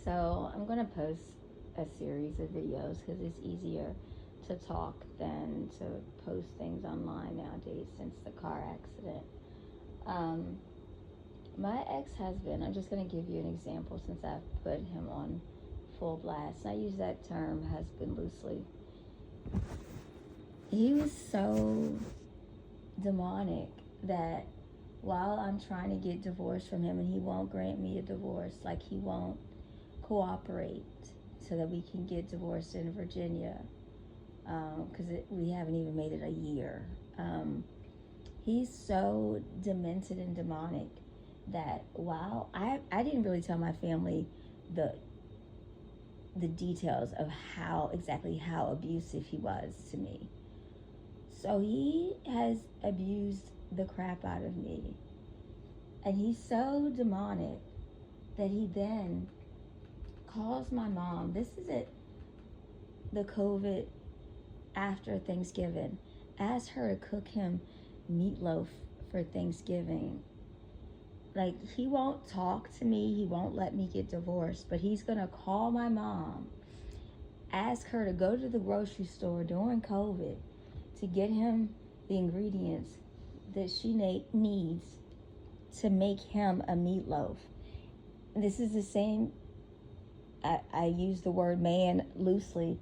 So I'm going to post a series of videos because it's easier to talk than to post things online nowadays since the car accident. Um, my ex-husband, I'm just going to give you an example since I've put him on full blast. I use that term husband loosely. He was so demonic that while I'm trying to get divorced from him and he won't grant me a divorce, like he won't cooperate so that we can get divorced in Virginia, because we haven't even made it a year. He's so demented and demonic that while I didn't really tell my family the details of how abusive he was to me. So he has abused the crap out of me. And he's so demonic that he then calls my mom. This is it, the COVID after Thanksgiving. Asked her to cook him meatloaf for Thanksgiving. Like, he won't talk to me. He won't let me get divorced. But he's going to call my mom, ask her to go to the grocery store during COVID to get him the ingredients that she needs to make him a meatloaf. This is the same, I use the word man loosely,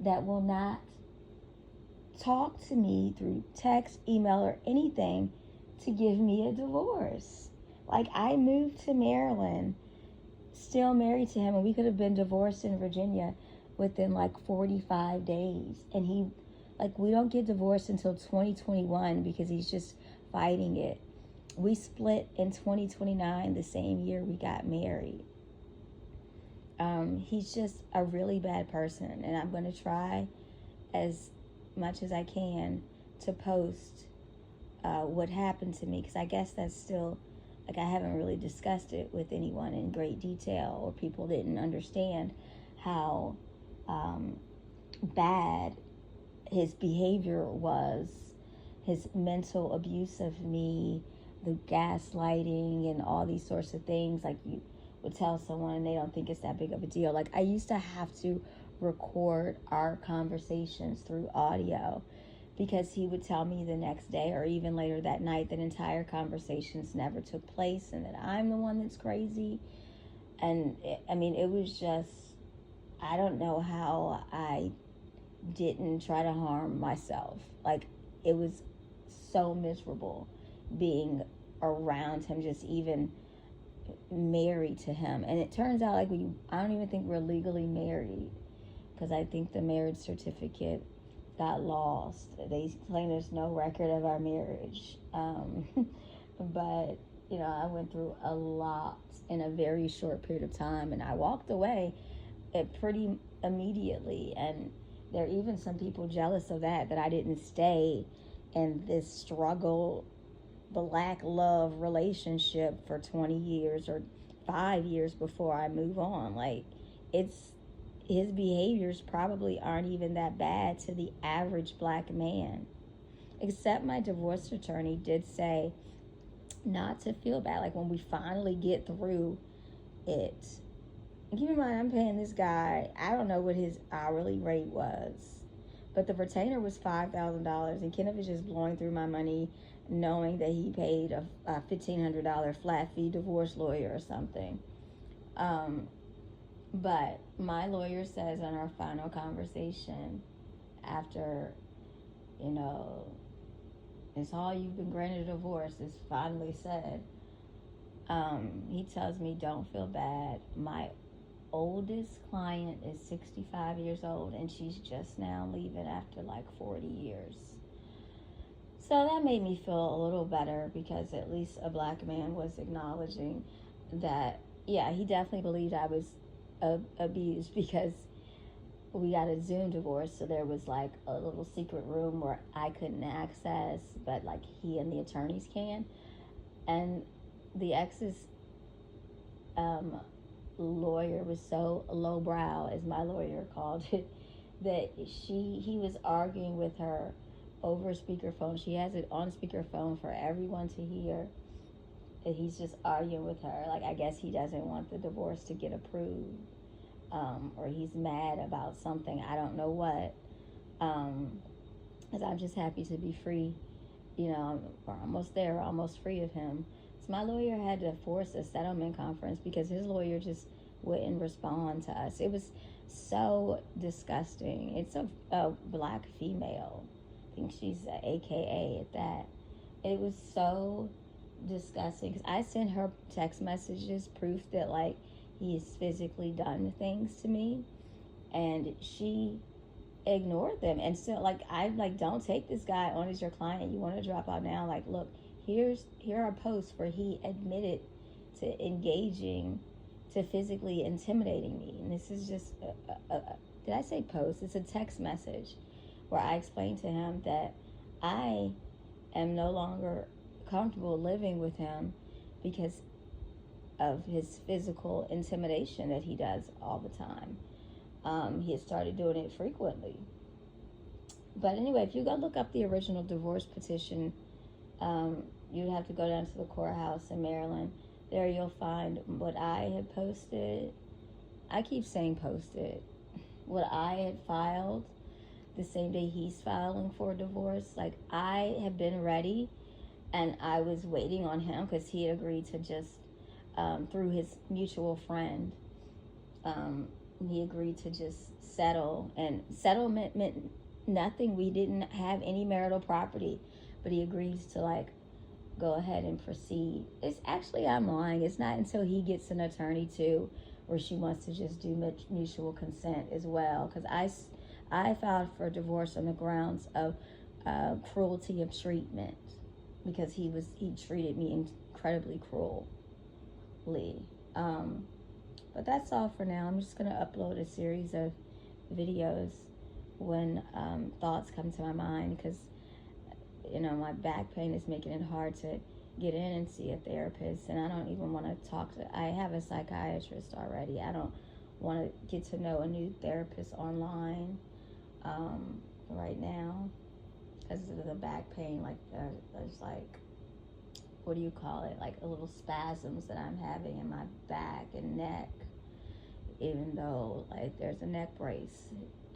that will not talk to me through text, email, or anything to give me a divorce. Like, I moved to Maryland, still married to him, and we could have been divorced in Virginia within like 45 days. And he, like, we don't get divorced until 2021 because he's just fighting it. We split in 2029, the same year we got married. He's just a really bad person, and I'm going to try as much as I can to post what happened to me, because I guess that's still, like, I haven't really discussed it with anyone in great detail, or people didn't understand how bad his behavior was, his mental abuse of me, the gaslighting and all these sorts of things. Like, you would tell someone and they don't think it's that big of a deal. Like, I used to have to record our conversations through audio because he would tell me the next day or even later that night that entire conversations never took place and that I'm the one that's crazy. And it was just, I don't know how I didn't try to harm myself. Like, it was so miserable being around him, just even married to him. And it turns out, like, I don't even think we're legally married, because I think the marriage certificate got lost. They claim there's no record of our marriage. But I went through a lot in a very short period of time, and I walked away pretty immediately. And there are even some people jealous of that I didn't stay in this struggle, black love relationship for 20 years or 5 years before I move on. Like, his behaviors probably aren't even that bad to the average black man. Except my divorce attorney did say not to feel bad. Like, when we finally get through it, and keep in mind, I'm paying this guy, I don't know what his hourly rate was, but the retainer was $5,000, and Kenneth is just blowing through my money, knowing that he paid a $1,500 flat fee divorce lawyer or something. But my lawyer says in our final conversation, after, it's all you've been granted a divorce is finally said, he tells me, don't feel bad. My oldest client is 65 years old, and she's just now leaving after like 40 years. So that made me feel a little better, because at least a black man was acknowledging that, yeah, he definitely believed I was abused, because we got a Zoom divorce, so there was like a little secret room where I couldn't access, but like he and the attorneys can. And the ex's lawyer was so lowbrow, as my lawyer called it, that he was arguing with her over speakerphone. She has it on speakerphone for everyone to hear. And he's just arguing with her. Like, I guess he doesn't want the divorce to get approved. or he's mad about something. I don't know what. Because I'm just happy to be free. We're almost there, almost free of him. So my lawyer had to force a settlement conference because his lawyer just wouldn't respond to us. It was so disgusting. It's a black female. I think she's a AKA at that. It was so disgusting because I sent her text messages, proof that like he has physically done things to me, and she ignored them. And so like I like, don't take this guy on as your client. You want to drop out now? Like, look, here are posts where he admitted to engaging, to physically intimidating me. And this is just did I say post? It's a text message where I explained to him that I am no longer comfortable living with him because of his physical intimidation that he does all the time. He had started doing it frequently. But anyway, if you go look up the original divorce petition, you'd have to go down to the courthouse in Maryland. There you'll find what I had posted. I keep saying posted. What I had filed the same day he's filing for divorce. Like, I have been ready, and I was waiting on him because he had agreed to just, through his mutual friend, he agreed to just settle. And settlement meant nothing. We didn't have any marital property, but he agrees to like go ahead and proceed. It's actually, I'm lying. It's not until he gets an attorney too, where she wants to just do mutual consent as well. Because I filed for divorce on the grounds of cruelty of treatment, because he treated me incredibly cruelly. But that's all for now. I'm just going to upload a series of videos when thoughts come to my mind, because my back pain is making it hard to get in and see a therapist, and I don't even want to talk to, I have a psychiatrist already. I don't want to get to know a new therapist online right now because of the back pain. Like there's like, what do you call it, like a little spasms that I'm having in my back and neck, even though like there's a neck brace.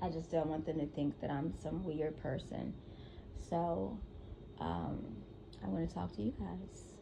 I just don't want them to think that I'm some weird person. So I want to talk to you guys.